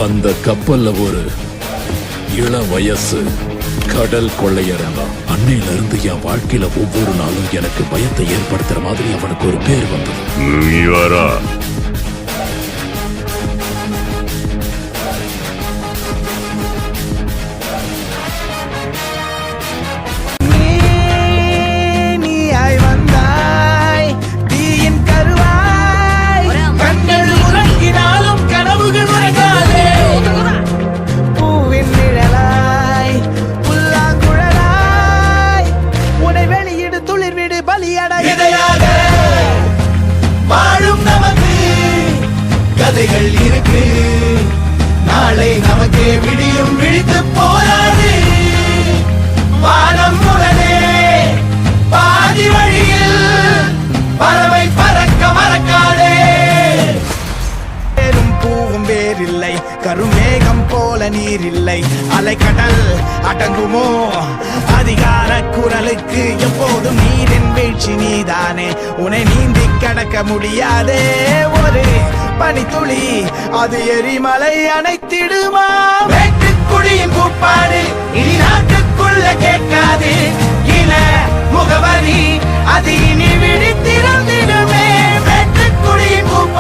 அந்த கப்பல்ல ஒரு இள வயசு கடல் கொள்ளையரா. அன்னையில இருந்து என் வாழ்க்கையில ஒவ்வொரு நாளும் எனக்கு பயத்தை ஏற்படுத்துற மாதிரி அவனுக்கு ஒரு பேர் வந்தது. வாழும் நமக்கு கதைகள் இருக்கு, நாளை நமக்கு விடியும், விழித்து போராடு. வானம் உடனே பாதி வழியில் பறவை பறக்க மறக்காதே. பேரும் பூவும் வேறில்லை, கருமேகம் போல நீர் இல்லை. அலைக்கடல் அடங்குமோ அதிகார குரலுக்கு? எப்போதும் நீரின் வீழ்ச்சி நீதானே, உன்னை நீந்தி கடக்க முடியாதே. ஒரு பனித்துளி அது எரிமலை அணைத்திடுமா? வேட்டுக்குடியின் கூப்பாடு இனி நாட்டுக்குள்ள கேட்காது. இன முகவரி அது இனி விழித்திருந்திடுமே. வேட்டுக்குடியின் கூப்பாடு